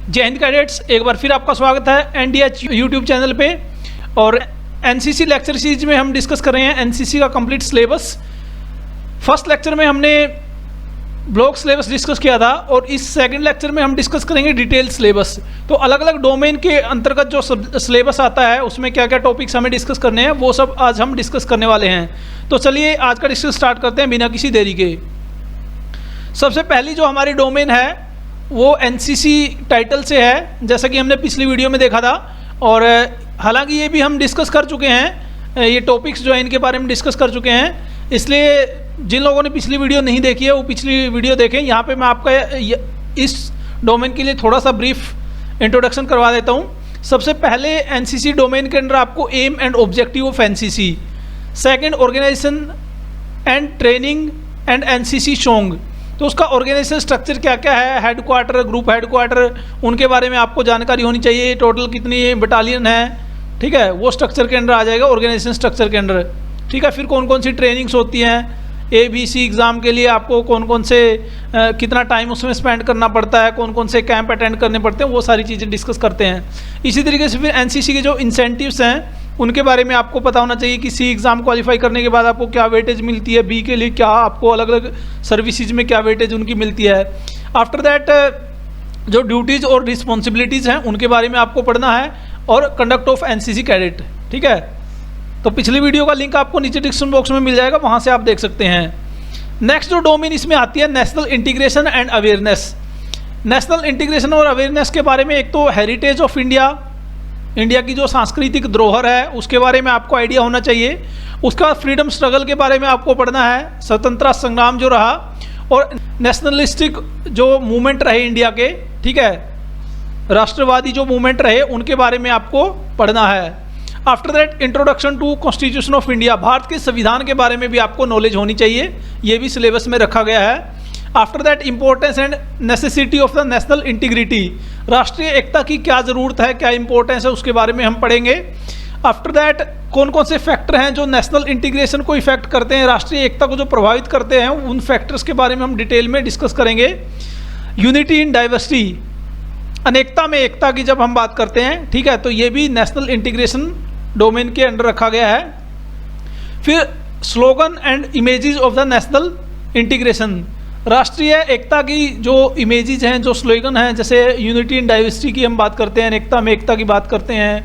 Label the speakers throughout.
Speaker 1: जय हिंद कैडेट्स, एक बार फिर आपका स्वागत है एनडीएच यूट्यूब चैनल पे। और एनसीसी लेक्चर सीरीज में हम डिस्कस कर रहे हैं एनसीसी का कंप्लीट सिलेबस। फर्स्ट लेक्चर में हमने ब्लॉक सिलेबस डिस्कस किया था और इस सेकंड लेक्चर में हम डिस्कस करेंगे डिटेल सिलेबस। तो अलग अलग डोमेन के अंतर्गत जो सिलेबस आता है उसमें क्या क्या टॉपिक्स हमें डिस्कस करने हैं वो सब आज हम डिस्कस करने वाले हैं। तो चलिए आज का डिस्कस स्टार्ट करते हैं बिना किसी देरी के। सबसे पहली जो हमारी डोमेन है वो एनसीसी टाइटल से है, जैसा कि हमने पिछली वीडियो में देखा था। और हालांकि ये भी हम डिस्कस कर चुके हैं, ये टॉपिक्स जो है इनके बारे में डिस्कस कर चुके हैं, इसलिए जिन लोगों ने पिछली वीडियो नहीं देखी है वो पिछली वीडियो देखें। यहाँ पे मैं आपका इस डोमेन के लिए थोड़ा सा ब्रीफ इंट्रोडक्शन करवा देता हूँ। सबसे पहले एनसीसी डोमेन के अंदर आपको aim and objective of NCC, second organisation and training and NCC song. तो उसका ऑर्गेनाइजेशन स्ट्रक्चर क्या क्या है, हेडक्वार्टर, ग्रुप हेडक्वार्टर, उनके बारे में आपको जानकारी होनी चाहिए। टोटल कितनी बटालियन है, ठीक है, वो स्ट्रक्चर के अंदर आ जाएगा, ऑर्गेनाइजेशन स्ट्रक्चर के अंदर। ठीक है, फिर कौन कौन सी ट्रेनिंग्स होती हैं, ABC एग्ज़ाम के लिए आपको कौन कौन से कितना टाइम उसमें स्पेंड करना पड़ता है, कौन कौन से कैंप अटेंड करने पड़ते हैं, वो सारी चीज़ें डिस्कस करते हैं। इसी तरीके से फिर एनसीसी के जो इंसेंटिव्स हैं उनके बारे में आपको पता होना चाहिए कि C एग्ज़ाम क्वालिफाई करने के बाद आपको क्या वेटेज मिलती है, B के लिए क्या आपको अलग अलग सर्विसेज में क्या वेटेज उनकी मिलती है। आफ्टर दैट जो ड्यूटीज़ और रिस्पॉन्सिबिलिटीज़ हैं उनके बारे में आपको पढ़ना है, और कंडक्ट ऑफ एनसीसी कैडेट। ठीक है, तो पिछली वीडियो का लिंक आपको नीचे डिस्क्रिप्शन बॉक्स में मिल जाएगा, वहाँ से आप देख सकते हैं। नेक्स्ट जो डोमेन इसमें आती है national integration and awareness. National integration और अवेयरनेस के बारे में एक तो हेरिटेज ऑफ इंडिया, इंडिया की जो सांस्कृतिक धरोहर है उसके बारे में आपको आइडिया होना चाहिए। उसका फ्रीडम स्ट्रगल के बारे में आपको पढ़ना है, स्वतंत्रता संग्राम जो रहा, और नेशनलिस्टिक जो मूवमेंट रहे इंडिया के, ठीक है, राष्ट्रवादी जो मूवमेंट रहे उनके बारे में आपको पढ़ना है। After that introduction to constitution of India, Bharat के संविधान के बारे में भी आपको नॉलेज होनी चाहिए, ये भी सिलेबस में रखा गया है। After that importance and necessity of the national integrity, राष्ट्रीय एकता की क्या ज़रूरत है, क्या इंपॉर्टेंस है, उसके बारे में हम पढ़ेंगे। आफ्टर दैट कौन कौन से फैक्टर हैं जो नेशनल इंटीग्रेशन को इफेक्ट करते हैं, राष्ट्रीय एकता को जो प्रभावित करते हैं, उन फैक्टर्स के बारे में हम डिटेल में डिस्कस करेंगे। यूनिटी इन डाइवर्सिटी, अनेकता में एकता की जब हम बात करते हैं, ठीक है, तो ये भी नेशनल इंटीग्रेशन डोमेन के अंडर रखा गया है। फिर slogan and images of the national integration, राष्ट्रीय एकता की जो इमेजेस हैं, जो स्लोगन हैं, जैसे यूनिटी इन डाइवर्सिटी की हम बात करते हैं, अनेकता में एकता की बात करते हैं,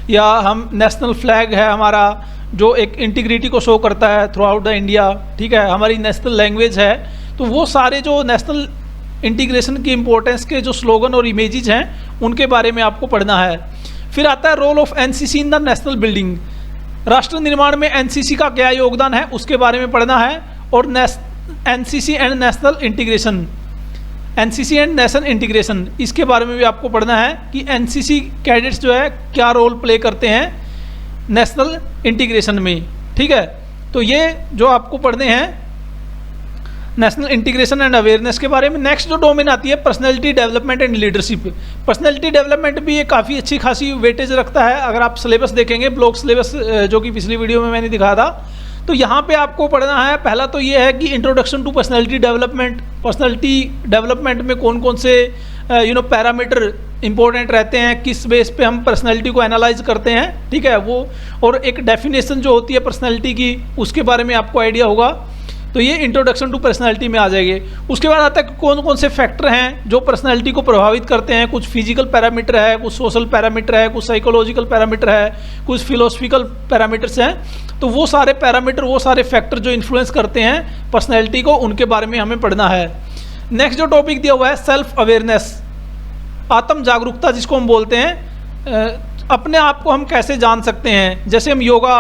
Speaker 1: या हम नेशनल फ्लैग है हमारा जो एक इंटीग्रिटी को शो करता है थ्रू आउट द इंडिया, ठीक है, हमारी नेशनल लैंग्वेज है। तो वो सारे जो नेशनल इंटीग्रेशन की इंपॉर्टेंस के जो स्लोगन और इमेजेस हैं उनके बारे में आपको पढ़ना है। फिर आता है role of NCC in the national building, राष्ट्र निर्माण में एनसीसी का क्या योगदान है उसके बारे में पढ़ना है। और NCC and national integration, NCC and national integration, इसके बारे में भी आपको पढ़ना है कि एनसीसी कैडेट्स जो है क्या रोल प्ले करते हैं नेशनल इंटीग्रेशन में। ठीक है, तो ये जो आपको पढ़ने हैं नेशनल इंटीग्रेशन एंड अवेयरनेस के बारे में। नेक्स्ट जो डोमेन आती है personality development and leadership. Personality development भी ये काफ़ी अच्छी खासी वेटेज रखता है। अगर आप सिलेबस देखेंगे, ब्लॉक सिलेबस जो कि पिछली वीडियो में मैंने दिखाया था, तो यहाँ पे आपको पढ़ना है, पहला तो ये है कि introduction to personality development, personality development में कौन कौन से पैरामीटर इंपॉर्टेंट रहते हैं, किस बेस पे हम पर्सनैलिटी को एनालाइज करते हैं, ठीक है, वो, और एक डेफिनेशन जो होती है पर्सनैलिटी की उसके बारे में आपको आइडिया होगा। तो ये इंट्रोडक्शन टू पर्सनैलिटी में आ जाएंगे। उसके बाद आता है कौन कौन से फैक्टर हैं जो पर्सनैलिटी को प्रभावित करते हैं। कुछ फिजिकल पैरामीटर है, कुछ सोशल पैरामीटर है, कुछ साइकोलॉजिकल पैरामीटर है, कुछ फिलोसफिकल पैरामीटर्स हैं। तो वो सारे पैरामीटर, वो सारे फैक्टर जो इन्फ्लुएंस करते हैं पर्सनैलिटी को, उनके बारे में हमें पढ़ना है। नेक्स्ट जो टॉपिक दिया हुआ है सेल्फ अवेयरनेस, आत्म जागरूकता जिसको हम बोलते हैं, अपने आप को हम कैसे जान सकते हैं। जैसे हम योगा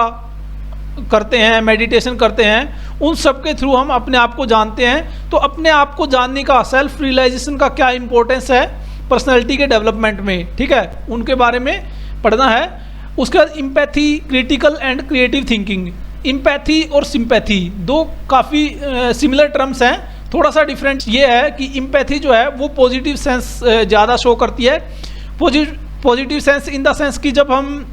Speaker 1: करते हैं, मेडिटेशन करते हैं, उन सब के थ्रू हम अपने आप को जानते हैं। तो अपने आप को जानने का, सेल्फ रियलाइजेशन का क्या इंपॉर्टेंस है पर्सनैलिटी के डेवलपमेंट में, ठीक है, उनके बारे में पढ़ना है। उसके बाद empathy, critical and creative thinking. Empathy और सिंपैथी दो काफ़ी सिमिलर टर्म्स हैं, थोड़ा सा डिफरेंस ये है कि इम्पैथी जो है वो पॉजिटिव सेंस ज़्यादा शो करती है। Positive sense in the sense कि जब हम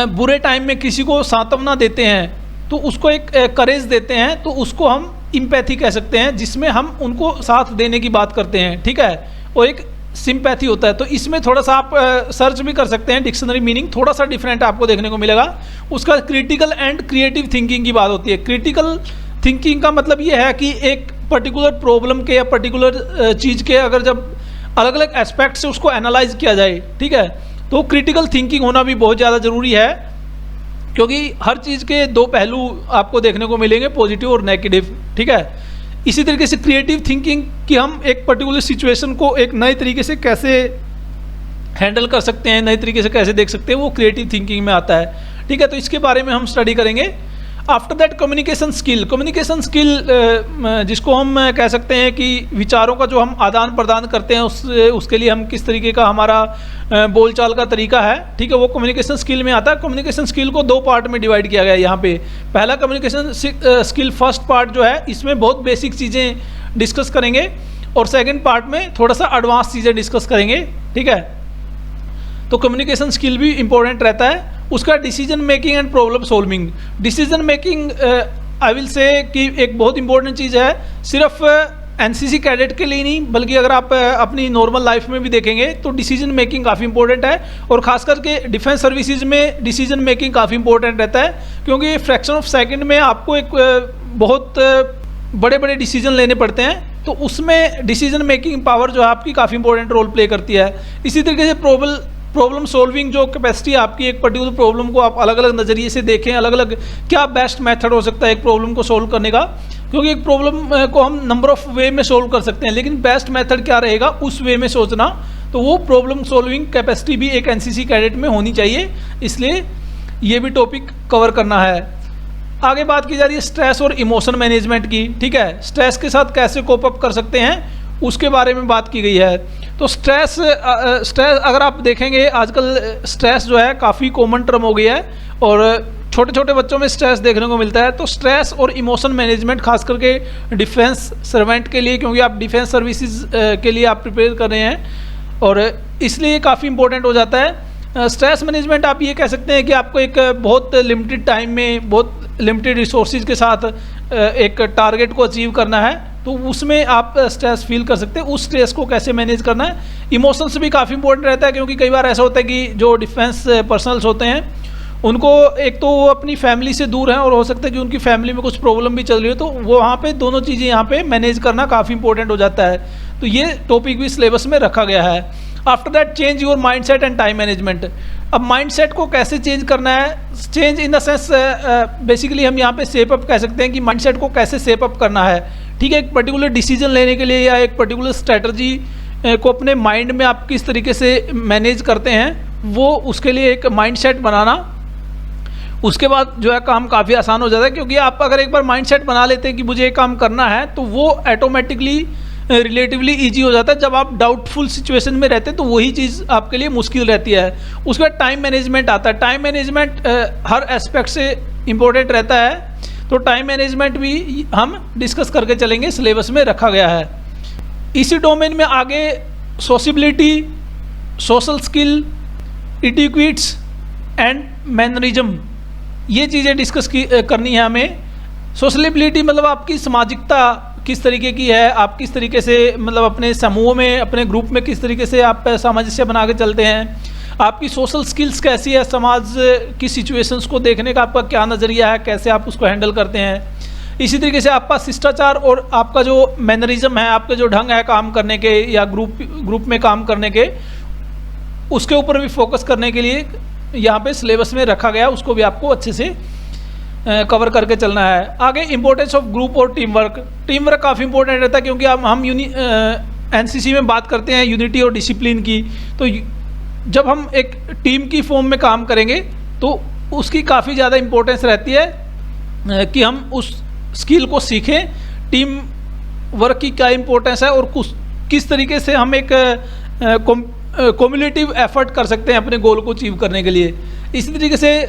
Speaker 1: बुरे टाइम में किसी को सांत्वना देते हैं तो उसको एक करेज देते हैं, तो उसको हम इम्पैथी कह सकते हैं, जिसमें हम उनको साथ देने की बात करते हैं, ठीक है। और एक सिंपैथी होता है। तो इसमें थोड़ा सा आप सर्च भी कर सकते हैं, डिक्शनरी मीनिंग थोड़ा सा डिफरेंट आपको देखने को मिलेगा। उसका क्रिटिकल एंड क्रिएटिव थिंकिंग की बात होती है। क्रिटिकल थिंकिंग का मतलब ये है कि एक पर्टिकुलर प्रॉब्लम के या पर्टिकुलर चीज़ के अगर जब अलग अलग एस्पेक्ट से उसको एनालाइज किया जाए, ठीक है, तो क्रिटिकल थिंकिंग होना भी बहुत ज़्यादा ज़रूरी है, क्योंकि हर चीज़ के दो पहलू आपको देखने को मिलेंगे, पॉजिटिव और नेगेटिव, ठीक है। इसी तरीके से क्रिएटिव थिंकिंग कि हम एक पर्टिकुलर सिचुएशन को एक नए तरीके से कैसे हैंडल कर सकते हैं, नए तरीके से कैसे देख सकते हैं, वो क्रिएटिव थिंकिंग में आता है, ठीक है। तो इसके बारे में हम स्टडी करेंगे। After that communication skill. Communication skill जिसको हम कह सकते हैं कि विचारों का जो हम आदान प्रदान करते हैं उसके लिए हम किस तरीके का हमारा बोलचाल का तरीका है, ठीक है, वो कम्युनिकेशन स्किल में आता है। कम्युनिकेशन स्किल को दो पार्ट में डिवाइड किया गया है यहाँ पे। पहला कम्युनिकेशन स्किल फर्स्ट पार्ट जो है इसमें बहुत बेसिक चीज़ें डिस्कस करेंगे और सेकेंड पार्ट में थोड़ा सा एडवांस चीज़ें डिस्कस करेंगे, ठीक है। तो कम्युनिकेशन स्किल भी इंपॉर्टेंट रहता है। उसका decision making and problem solving. Decision making I will say कि एक बहुत इंपॉर्टेंट चीज़ है, सिर्फ एनसीसी कैडेट के लिए नहीं बल्कि अगर आप अपनी नॉर्मल लाइफ में भी देखेंगे तो डिसीजन मेकिंग काफ़ी इंपॉर्टेंट है। और खास करके डिफेंस सर्विसेज में डिसीजन मेकिंग काफ़ी इंपॉर्टेंट रहता है, क्योंकि फ्रैक्शन ऑफ सेकंड में आपको एक बहुत बड़े बड़े डिसीजन लेने पड़ते हैं, तो उसमें डिसीजन मेकिंग पावर जो है आपकी काफ़ी इंपॉर्टेंट रोल प्ले करती है। इसी तरीके से प्रॉब्लम सॉल्विंग जो कैपेसिटी आपकी, एक पर्टिकुलर प्रॉब्लम को आप अलग अलग नज़रिए से देखें, अलग अलग क्या बेस्ट मेथड हो सकता है एक प्रॉब्लम को सॉल्व करने का, क्योंकि एक प्रॉब्लम को हम नंबर ऑफ वे में सॉल्व कर सकते हैं, लेकिन बेस्ट मेथड क्या रहेगा उस वे में सोचना, तो वो प्रॉब्लम सॉल्विंग कैपेसिटी भी एक एनसीसी कैडेट में होनी चाहिए। इसलिए ये भी टॉपिक कवर करना है। आगे बात की जा रही है स्ट्रेस और इमोशन मैनेजमेंट की, ठीक है। स्ट्रेस के साथ कैसे कोप अप कर सकते हैं उसके बारे में बात की गई है। तो स्ट्रेस अगर आप देखेंगे आजकल स्ट्रेस जो है काफ़ी कॉमन टर्म हो गया है और छोटे छोटे बच्चों में स्ट्रेस देखने को मिलता है। तो स्ट्रेस और इमोशन मैनेजमेंट खास करके डिफेंस सर्वेंट के लिए, क्योंकि आप डिफेंस सर्विसेज के लिए आप प्रिपेयर कर रहे हैं और इसलिए काफ़ी इंपॉर्टेंट हो जाता है। स्ट्रेस मैनेजमेंट आप ये कह सकते हैं कि आपको एक बहुत लिमिटेड टाइम में बहुत लिमिटेड रिसोर्सेज के साथ एक टारगेट को अचीव करना है, तो उसमें आप स्ट्रेस फील कर सकते हैं। उस स्ट्रेस को कैसे मैनेज करना है। इमोशंस भी काफ़ी इंपॉर्टेंट रहता है, क्योंकि कई बार ऐसा होता है कि जो डिफेंस पर्सनल्स होते हैं उनको एक तो वो अपनी फैमिली से दूर हैं और हो सकता है कि उनकी फैमिली में कुछ प्रॉब्लम भी चल रही हो, तो वो वहाँ पे दोनों चीज़ें यहाँ पे मैनेज करना काफ़ी इंपॉर्टेंट हो जाता है। तो ये टॉपिक भी सिलेबस में रखा गया है। After that change your mindset and time management. अब माइंडसेट को कैसे चेंज करना है, change in the sense basically हम यहाँ पे शेप अप कह सकते हैं कि माइंडसेट को कैसे शेप अप करना है, ठीक है। एक पर्टिकुलर डिसीजन लेने के लिए या एक पर्टिकुलर स्ट्रेटजी को अपने माइंड में आप किस तरीके से मैनेज करते हैं, वो उसके लिए एक माइंडसेट बनाना, उसके बाद जो है काम काफ़ी आसान हो जाता है। क्योंकि आप अगर एक बार माइंडसेट बना लेते हैं कि मुझे ये काम करना है, तो वो ऑटोमेटिकली रिलेटिवली इजी हो जाता है। जब आप डाउटफुल सिचुएशन में रहते हैं तो वही चीज़ आपके लिए मुश्किल रहती है। उसके बाद टाइम मैनेजमेंट आता है। टाइम मैनेजमेंट हर एस्पेक्ट से इम्पोर्टेंट रहता है, तो टाइम मैनेजमेंट भी हम डिस्कस करके चलेंगे, सिलेबस में रखा गया है। इसी डोमेन में आगे सोशबिलिटी, सोशल स्किल, इटिक्विट्स एंड मैनरिज्म, ये चीज़ें डिस्कस करनी है हमें। सोशलिबिलिटी मतलब आपकी सामाजिकता किस तरीके की है, आप किस तरीके से मतलब अपने समूह में, अपने ग्रुप में किस तरीके से आप सामंजस्य बना के चलते हैं, आपकी सोशल स्किल्स कैसी है, समाज की सिचुएशंस को देखने का आपका क्या नज़रिया है, कैसे आप उसको हैंडल करते हैं। इसी तरीके से आपका शिष्टाचार और आपका जो मैनरिज्म है, आपके जो ढंग है काम करने के या ग्रुप में काम करने के, उसके ऊपर भी फोकस करने के लिए यहाँ पे सिलेबस में रखा गया, उसको भी आपको अच्छे से कवर करके चलना है। आगे इंपॉर्टेंस ऑफ ग्रुप और टीम वर्क। टीम वर्क काफ़ी इंपॉर्टेंट रहता है, क्योंकि हम एनसीसी में बात करते हैं यूनिटी और डिसिप्लिन की। तो जब हम एक टीम की फॉर्म में काम करेंगे तो उसकी काफ़ी ज़्यादा इंपॉर्टेंस रहती है कि हम उस स्किल को सीखें। टीम वर्क की क्या इंपॉर्टेंस है और किस तरीके से हम एक कम्युनिटिव एफर्ट कर सकते हैं अपने गोल को अचीव करने के लिए। इसी तरीके से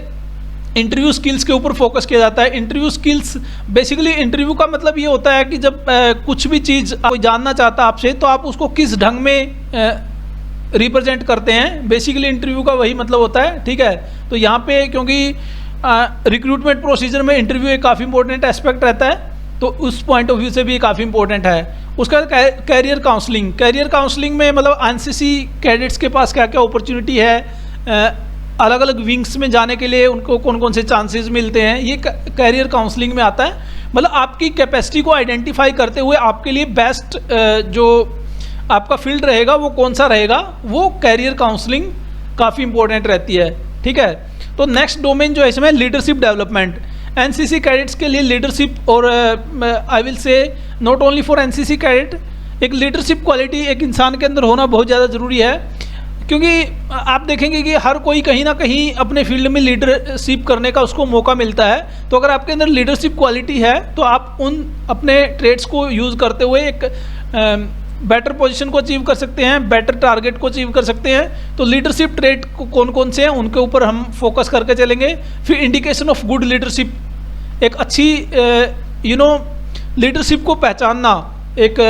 Speaker 1: इंटरव्यू स्किल्स के ऊपर फोकस किया जाता है। इंटरव्यू स्किल्स बेसिकली, इंटरव्यू का मतलब ये होता है कि जब कुछ भी चीज़ कोई जानना चाहता है आपसे, तो आप उसको किस ढंग में रिप्रेजेंट करते हैं। बेसिकली इंटरव्यू का वही मतलब होता है, ठीक है। तो यहाँ पे क्योंकि रिक्रूटमेंट प्रोसीजर में इंटरव्यू एक काफ़ी इंपॉर्टेंट एस्पेक्ट रहता है, तो उस पॉइंट ऑफ व्यू से भी काफ़ी इंपॉर्टेंट है। उसका कैरियर काउंसलिंग, कैरियर काउंसलिंग में मतलब एनसीसी कैडेट्स के पास क्या क्या अपॉर्चुनिटी है, अलग अलग विंग्स में जाने के लिए उनको कौन कौन से चांसेस मिलते हैं, ये कैरियर काउंसलिंग में आता है। मतलब आपकी कैपेसिटी को आइडेंटिफाई करते हुए आपके लिए बेस्ट जो आपका फील्ड रहेगा वो कौन सा रहेगा, वो कैरियर काउंसलिंग काफ़ी इंपॉर्टेंट रहती है। ठीक है, तो नेक्स्ट डोमेन जो है इसमें लीडरशिप डेवलपमेंट। एनसीसी कैडेट्स के लिए लीडरशिप और I will say not only for NCC cadet, एक लीडरशिप क्वालिटी एक इंसान के अंदर होना बहुत ज़्यादा ज़रूरी है, क्योंकि आप देखेंगे कि हर कोई कहीं ना कहीं अपने फील्ड में लीडरशिप करने का उसको मौका मिलता है। तो अगर आपके अंदर लीडरशिप क्वालिटी है तो आप उन अपने ट्रेड्स को यूज़ करते हुए एक बेटर पोजीशन को अचीव कर सकते हैं, बेटर टारगेट को अचीव कर सकते हैं। तो लीडरशिप ट्रेड कौन कौन से हैं उनके ऊपर हम फोकस करके चलेंगे। फिर इंडिकेशन ऑफ गुड लीडरशिप, एक अच्छी लीडरशिप को पहचानना, एक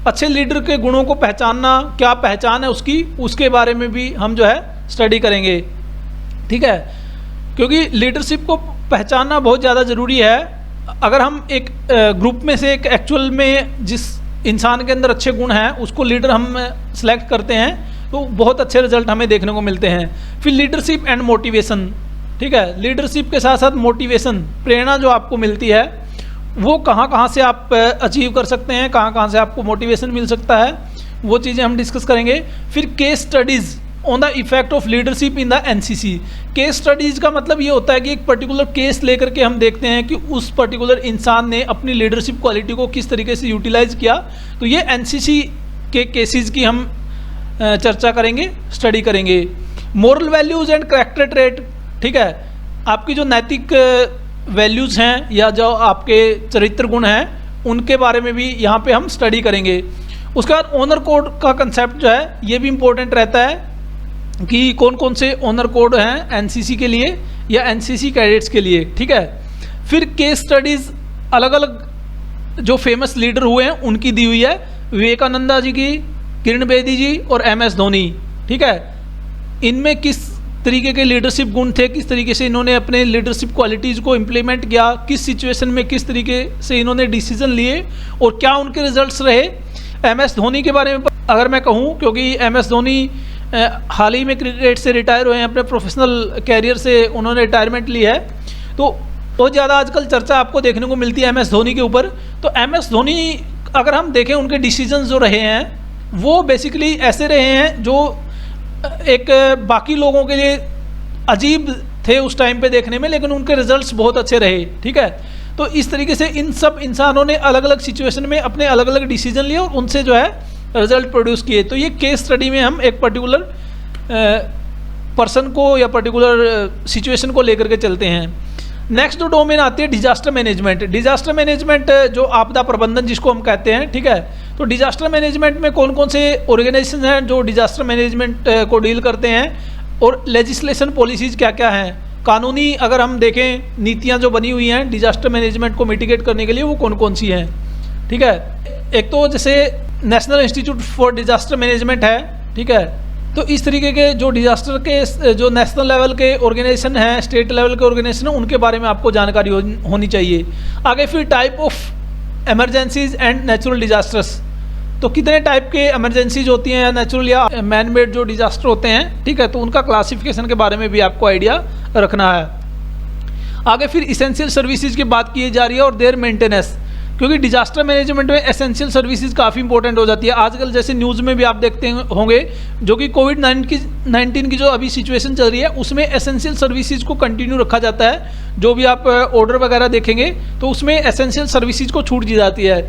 Speaker 1: अच्छे लीडर के गुणों को पहचानना, क्या पहचान है उसकी, उसके बारे में भी हम जो है स्टडी करेंगे। ठीक है, क्योंकि लीडरशिप को पहचानना बहुत ज़्यादा ज़रूरी है। अगर हम एक ग्रुप में से एक एक्चुअल में जिस इंसान के अंदर अच्छे गुण हैं उसको लीडर हम सेलेक्ट करते हैं तो बहुत अच्छे रिजल्ट हमें देखने को मिलते हैं। फिर लीडरशिप एंड मोटिवेशन, ठीक है, लीडरशिप के साथ साथ मोटिवेशन, प्रेरणा जो आपको मिलती है वो कहाँ कहाँ से आप अचीव कर सकते हैं, कहाँ कहाँ से आपको मोटिवेशन मिल सकता है, वो चीज़ें हम डिस्कस करेंगे। फिर case studies on the effect of leadership in the NCC. Case studies का मतलब ये होता है कि एक पर्टिकुलर केस लेकर के हम देखते हैं कि उस पर्टिकुलर इंसान ने अपनी लीडरशिप क्वालिटी को किस तरीके से यूटिलाइज किया। तो ये एनसीसी के केसेस की हम चर्चा करेंगे, स्टडी करेंगे। Moral values and character trait, ठीक है, आपकी जो नैतिक वैल्यूज़ हैं या जो आपके चरित्र गुण हैं उनके बारे में भी यहाँ पे हम स्टडी करेंगे। उसके बाद ऑनर कोड का कंसेप्ट जो है ये भी इम्पोर्टेंट रहता है कि कौन कौन से ऑनर कोड हैं एनसीसी के लिए या एनसीसी कैडेट्स के लिए। ठीक है, फिर केस स्टडीज़ अलग अलग जो फेमस लीडर हुए हैं उनकी दी हुई है, विवेकानंदा जी की, किरण बेदी जी और एमएस धोनी। ठीक है, इनमें किस तरीके के लीडरशिप गुण थे, किस तरीके से इन्होंने अपने लीडरशिप क्वालिटीज़ को इम्प्लीमेंट किया, किस सिचुएशन में किस तरीके से इन्होंने डिसीजन लिए और क्या उनके रिजल्ट्स रहे। एमएस धोनी के बारे में अगर मैं कहूँ, क्योंकि एमएस धोनी हाल ही में क्रिकेट से रिटायर हुए हैं, अपने प्रोफेशनल कैरियर से उन्होंने रिटायरमेंट ली है, तो बहुत ज़्यादा आजकल चर्चा आपको देखने को मिलती है एमएस धोनी के ऊपर। तो एमएस धोनी अगर हम देखें उनके डिसीजन जो रहे हैं वो बेसिकली ऐसे रहे हैं जो एक बाकी लोगों के लिए अजीब थे उस टाइम पे देखने में, लेकिन उनके रिजल्ट्स बहुत अच्छे रहे। ठीक है, तो इस तरीके से इन सब इंसानों ने अलग अलग सिचुएशन में अपने अलग अलग डिसीजन लिए और उनसे जो है रिजल्ट प्रोड्यूस किए। तो ये केस स्टडी में हम एक पर्टिकुलर पर्सन को या पर्टिकुलर सिचुएशन को लेकर के चलते हैं। नेक्स्ट जो डोमेन आती है डिजास्टर मैनेजमेंट। डिजास्टर मैनेजमेंट जो आपदा प्रबंधन जिसको हम कहते हैं। ठीक है, तो डिजास्टर मैनेजमेंट में कौन कौन से ऑर्गेनाइजेशन हैं जो डिजास्टर मैनेजमेंट को डील करते हैं और लेजिस्लेशन पॉलिसीज़ क्या क्या हैं, कानूनी अगर हम देखें नीतियाँ जो बनी हुई हैं डिजास्टर मैनेजमेंट को मिटिगेट करने के लिए वो कौन कौन सी हैं। ठीक है, एक तो जैसे national institute for disaster management है। ठीक है, तो इस तरीके के जो डिजास्टर के जो नेशनल लेवल के ऑर्गेनाइजेशन हैं, स्टेट लेवल के ऑर्गेनाइजेशन हैं, उनके बारे में आपको जानकारी होनी चाहिए। आगे फिर type of emergencies and natural disasters, तो कितने टाइप के इमरजेंसीज होती हैं या नेचुरल या मैन मेड जो डिजास्टर होते हैं। ठीक है, तो उनका क्लासिफिकेशन के बारे में भी आपको आइडिया रखना है। आगे फिर इसेंशियल सर्विसेज की बात की जा रही है और देयर मेंटेनेंस, क्योंकि डिजास्टर मैनेजमेंट में एसेंशियल सर्विसेज काफ़ी इंपॉर्टेंट हो जाती है। आजकल जैसे न्यूज़ में भी आप देखते होंगे जो कि कोविड-19 की जो अभी सिचुएशन चल रही है उसमें एसेंशियल सर्विसेज को कंटिन्यू रखा जाता है। जो भी आप ऑर्डर वगैरह देखेंगे तो उसमें एसेंशियल सर्विसेज को छूट दी जाती है,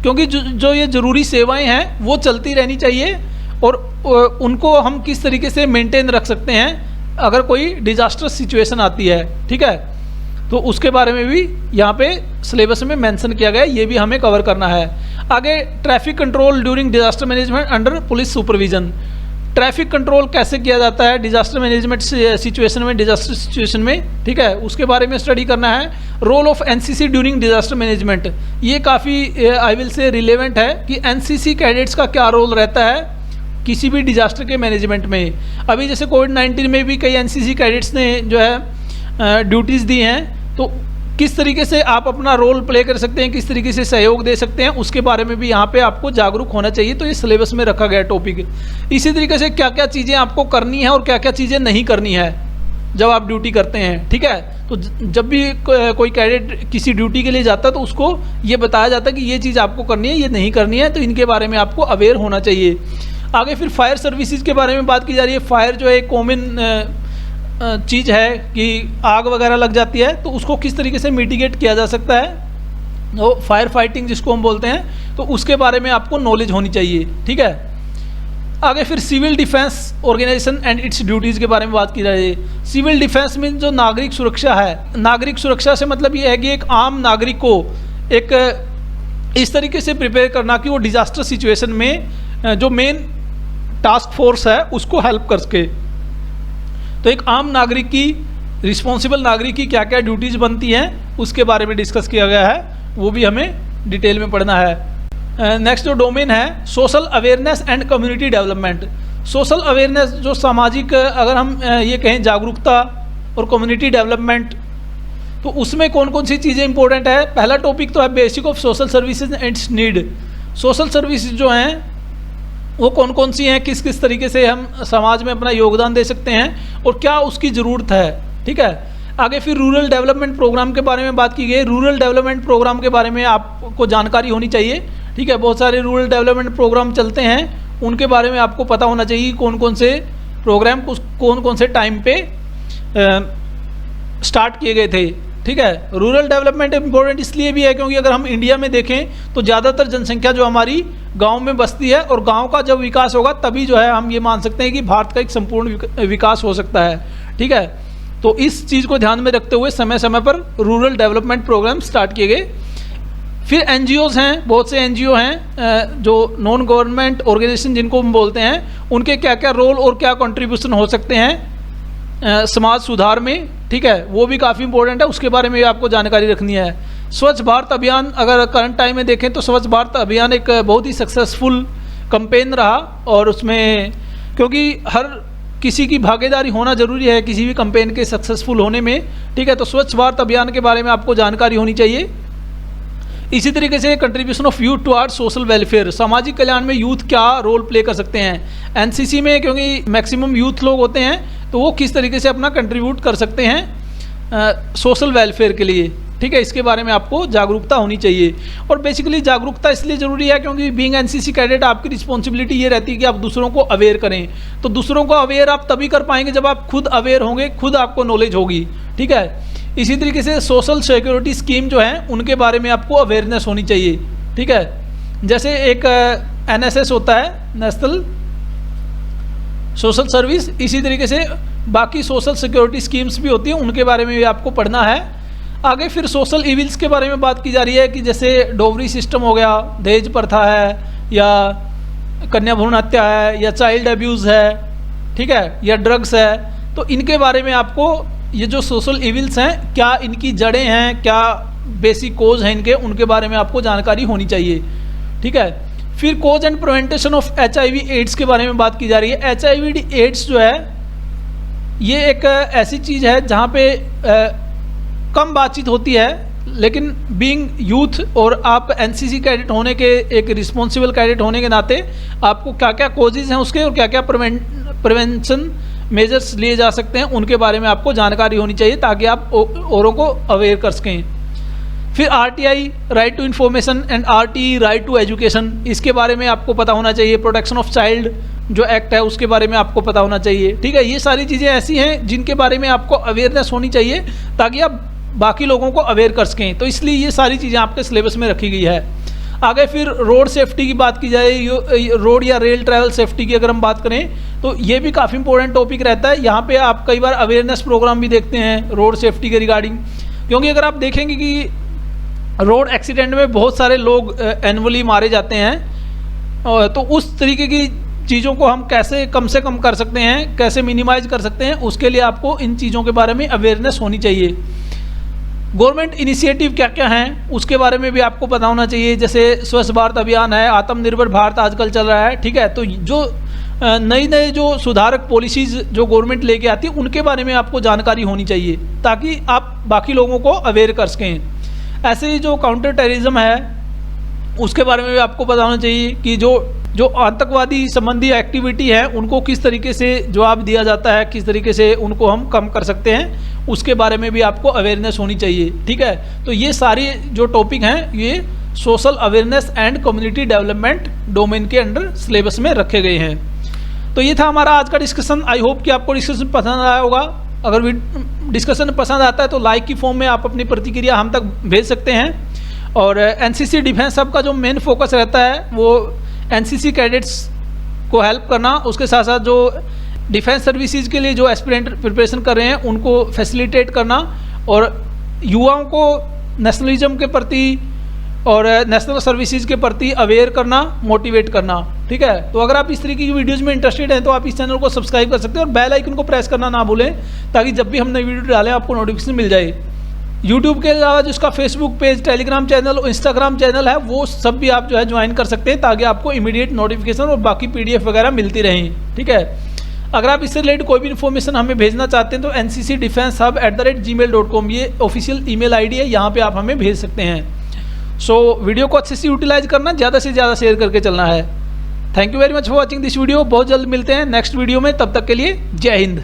Speaker 1: क्योंकि जो ये ज़रूरी सेवाएँ हैं वो चलती रहनी चाहिए और उनको हम किस तरीके से मेनटेन रख सकते हैं अगर कोई डिजास्टर सिचुएशन आती है। ठीक है, तो उसके बारे में भी यहाँ पे सिलेबस में मेंशन किया गया है, ये भी हमें कवर करना है। आगे traffic control during disaster management under police supervision, traffic control कैसे किया जाता है डिजास्टर मैनेजमेंट सिचुएशन में, डिजास्टर सिचुएशन में। ठीक है, उसके बारे में स्टडी करना है। Role of NCC during disaster management, ये काफ़ी आई विल से रिलेवेंट है कि एनसीसी कैडेट्स का क्या रोल रहता है किसी भी डिजास्टर के मैनेजमेंट में। अभी जैसे कोविड-19 में भी कई एनसीसी कैडेट्स ने जो है ड्यूटीज़ दी हैं, तो किस तरीके से आप अपना रोल प्ले कर सकते हैं, किस तरीके से सहयोग दे सकते हैं, उसके बारे में भी यहाँ पे आपको जागरूक होना चाहिए। तो ये सिलेबस में रखा गया टॉपिक। इसी तरीके से क्या क्या चीज़ें आपको करनी है और क्या क्या चीज़ें नहीं करनी है जब आप ड्यूटी करते हैं, ठीक है। तो जब भी कोई कैडेट किसी ड्यूटी के लिए जाता है तो उसको ये बताया जाता है कि ये चीज़ आपको करनी है, ये नहीं करनी है, तो इनके बारे में आपको अवेयर होना चाहिए। आगे फिर फायर सर्विसेज के बारे में बात की जा रही है। फायर जो है कॉमन चीज़ है कि आग वगैरह लग जाती है, तो उसको किस तरीके से मिटिगेट किया जा सकता है, वो फायर फाइटिंग जिसको हम बोलते हैं, तो उसके बारे में आपको नॉलेज होनी चाहिए, ठीक है। आगे फिर civil defence organisation and its duties के बारे में बात की जा रही है। सिविल डिफेंस में जो नागरिक सुरक्षा है, नागरिक सुरक्षा से मतलब ये है कि एक आम नागरिक को एक इस तरीके से प्रिपेयर करना कि वो डिजास्टर सिचुएशन में जो मेन टास्क फोर्स है उसको हेल्प कर सके। तो एक आम नागरिक की, रिस्पॉन्सिबल नागरिक की क्या क्या ड्यूटीज़ बनती हैं उसके बारे में डिस्कस किया गया है, वो भी हमें डिटेल में पढ़ना है। नेक्स्ट जो डोमेन है social awareness and community development. Social awareness जो सामाजिक, अगर हम ये कहें जागरूकता और कम्युनिटी डेवलपमेंट, तो उसमें कौन कौन सी चीज़ें इंपॉर्टेंट है। पहला टॉपिक तो है basic of social services and it's need. Social services जो हैं वो कौन कौन सी हैं, किस किस तरीके से हम समाज में अपना योगदान दे सकते हैं और क्या उसकी ज़रूरत है, ठीक है। आगे फिर रूरल डेवलपमेंट प्रोग्राम के बारे में बात की गई। रूरल डेवलपमेंट प्रोग्राम के बारे में आपको जानकारी होनी चाहिए, ठीक है। बहुत सारे रूरल डेवलपमेंट प्रोग्राम चलते हैं, उनके बारे में आपको पता होना चाहिए कौन कौन से प्रोग्राम कौन कौन से टाइम पे स्टार्ट किए गए थे, ठीक है। रूरल डेवलपमेंट इंपॉर्टेंट इसलिए भी है क्योंकि अगर हम इंडिया में देखें तो ज़्यादातर जनसंख्या जो हमारी गांव में बसती है, और गांव का जब विकास होगा तभी जो है हम ये मान सकते हैं कि भारत का एक संपूर्ण विकास हो सकता है, ठीक है। तो इस चीज़ को ध्यान में रखते हुए समय समय पर रूरल डेवलपमेंट प्रोग्राम स्टार्ट किए गए। फिर एनजीओज़ हैं, बहुत से एनजीओ हैं जो नॉन गवर्नमेंट ऑर्गेनाइजेशन जिनको हम बोलते हैं, उनके क्या क्या रोल और क्या कंट्रीब्यूशन हो सकते हैं समाज सुधार में, ठीक है, वो भी काफ़ी इंपॉर्टेंट है, उसके बारे में आपको जानकारी रखनी है। स्वच्छ भारत अभियान, अगर करंट टाइम में देखें तो स्वच्छ भारत अभियान एक बहुत ही सक्सेसफुल कैंपेन रहा, और उसमें क्योंकि हर किसी की भागीदारी होना जरूरी है किसी भी कैंपेन के सक्सेसफुल होने में, ठीक है। तो स्वच्छ भारत अभियान के बारे में आपको जानकारी होनी चाहिए। इसी तरीके से contribution of youth towards social welfare, सामाजिक कल्याण में यूथ क्या रोल प्ले कर सकते हैं। एनसीसी में क्योंकि मैक्सिमम यूथ लोग होते हैं, तो वो किस तरीके से अपना कंट्रीब्यूट कर सकते हैं सोशल वेलफेयर के लिए, ठीक है। इसके बारे में आपको जागरूकता होनी चाहिए। और बेसिकली जागरूकता इसलिए ज़रूरी है क्योंकि बीइंग एनसीसी कैडेट आपकी रिस्पॉन्सिबिलिटी ये रहती है कि आप दूसरों को अवेयर करें। तो दूसरों को अवेयर आप तभी कर पाएंगे जब आप खुद अवेयर होंगे, खुद आपको नॉलेज होगी, ठीक है। इसी तरीके से सोशल सिक्योरिटी स्कीम जो है उनके बारे में आपको अवेयरनेस होनी चाहिए, ठीक है। जैसे एक एनएसएस होता है, नेशनल सोशल सर्विस, इसी तरीके से बाकी सोशल सिक्योरिटी स्कीम्स भी होती हैं, उनके बारे में भी आपको पढ़ना है। आगे फिर सोशल इविल्स के बारे में बात की जा रही है कि जैसे डोवरी सिस्टम हो गया, दहेज प्रथा है, या कन्या भ्रूण हत्या है, या चाइल्ड अब्यूज़ है, ठीक है, या ड्रग्स है। तो इनके बारे में आपको ये जो सोशल इविल्स हैं क्या इनकी जड़ें हैं, क्या बेसिक कोज हैं इनके, उनके बारे में आपको जानकारी होनी चाहिए, ठीक है। फिर cause and prevention of HIV AIDS के बारे में बात की जा रही है। HIV एड्स जो है ये एक ऐसी चीज़ है जहाँ पे कम बातचीत होती है, लेकिन बीइंग यूथ और आप एनसीसी कैडेट होने के, एक रिस्पॉन्सिबल कैडेट होने के नाते आपको क्या क्या कोजेज़ हैं उसके और क्या क्या प्रिवेंशन मेजर्स लिए जा सकते हैं उनके बारे में आपको जानकारी होनी चाहिए ताकि आप औरों को अवेयर कर सकें। फिर RTI right to information and RTE right to education, इसके बारे में आपको पता होना चाहिए। प्रोटेक्शन ऑफ चाइल्ड जो एक्ट है उसके बारे में आपको पता होना चाहिए, ठीक है। ये सारी चीज़ें ऐसी हैं जिनके बारे में आपको अवेयरनेस होनी चाहिए ताकि आप बाकी लोगों को अवेयर कर सकें। तो इसलिए ये सारी चीज़ें आपके सिलेबस में रखी गई है। आगे फिर रोड सेफ्टी की बात की जाए, रोड या रेल ट्रैवल सेफ्टी की अगर हम बात करें तो ये भी काफ़ी इंपॉर्टेंट टॉपिक रहता है। यहाँ पे आप कई बार अवेयरनेस प्रोग्राम भी देखते हैं रोड सेफ्टी के रिगार्डिंग, क्योंकि अगर आप देखेंगे कि रोड एक्सीडेंट में बहुत सारे लोग एनुअली मारे जाते हैं, तो उस तरीके की चीज़ों को हम कैसे कम से कम कर सकते हैं, कैसे मिनिमाइज कर सकते हैं, उसके लिए आपको इन चीज़ों के बारे में अवेयरनेस होनी चाहिए। गवर्नमेंट इनिशिएटिव क्या क्या हैं उसके बारे में भी आपको पता होना चाहिए। जैसे स्वच्छ भारत अभियान है, आत्मनिर्भर भारत आजकल चल रहा है, ठीक है। तो जो नई नए जो सुधारक पॉलिसीज़ जो गवर्नमेंट लेके आती है उनके बारे में आपको जानकारी होनी चाहिए, ताकि आप बाकी लोगों को अवेयर कर सकें। ऐसे ही जो काउंटर टेररिज्म है उसके बारे में भी आपको पता होना चाहिए कि जो आतंकवादी संबंधी एक्टिविटी है उनको किस तरीके से जवाब दिया जाता है, किस तरीके से उनको हम कम कर सकते हैं, उसके बारे में भी आपको अवेयरनेस होनी चाहिए। ठीक है, तो ये सारे जो टॉपिक हैं ये social awareness and community development domain के अंडर सिलेबस में रखे गए हैं। तो ये था हमारा आज का डिस्कशन। आई होप कि आपको डिस्कशन पसंद आया होगा। अगर डिस्कशन पसंद आता है तो लाइक की फॉर्म में आप अपनी प्रतिक्रिया हम तक भेज सकते हैं। और एनसीसी डिफेंस हब का जो मेन फोकस रहता है वो एनसीसी कैडेट्स को हेल्प करना, उसके साथ साथ जो डिफेंस सर्विसेज के लिए जो एस्पिरेंट प्रिपरेशन कर रहे हैं उनको फैसिलिटेट करना और युवाओं को नेशनलिज्म के प्रति और नेशनल सर्विसेज के प्रति अवेयर करना, मोटिवेट करना। ठीक है, तो अगर आप इस तरीके की वीडियोज़ में इंटरेस्टेड हैं तो आप इस चैनल को सब्सक्राइब कर सकते हैं और बेल आइकन को प्रेस करना ना भूलें, ताकि जब भी हम नई वीडियो डालें आपको नोटिफिकेशन मिल जाए। यूट्यूब के अलावा जिसका फेसबुक पेज, टेलीग्राम चैनल और इंस्टाग्राम चैनल है वो सब भी आप जो है ज्वाइन कर सकते हैं, ताकि आपको इमीडिएट नोटिफिकेशन और बाकी PDF वगैरह मिलती रहें। ठीक है, अगर आप इससे रिलेटेड कोई भी इन्फॉर्मेशन हमें भेजना चाहते हैं तो ncc-defense-hub@gmail.com ये ऑफिशियल ईमेल आईडी है, यहाँ पे आप हमें भेज सकते हैं। सो वीडियो को अच्छे से यूटिलाइज करना, ज़्यादा से ज़्यादा शेयर करके चलना है। Thank you very much for watching this video. बहुत जल्द मिलते हैं नेक्स्ट वीडियो में, तब तक के लिए जय हिंद।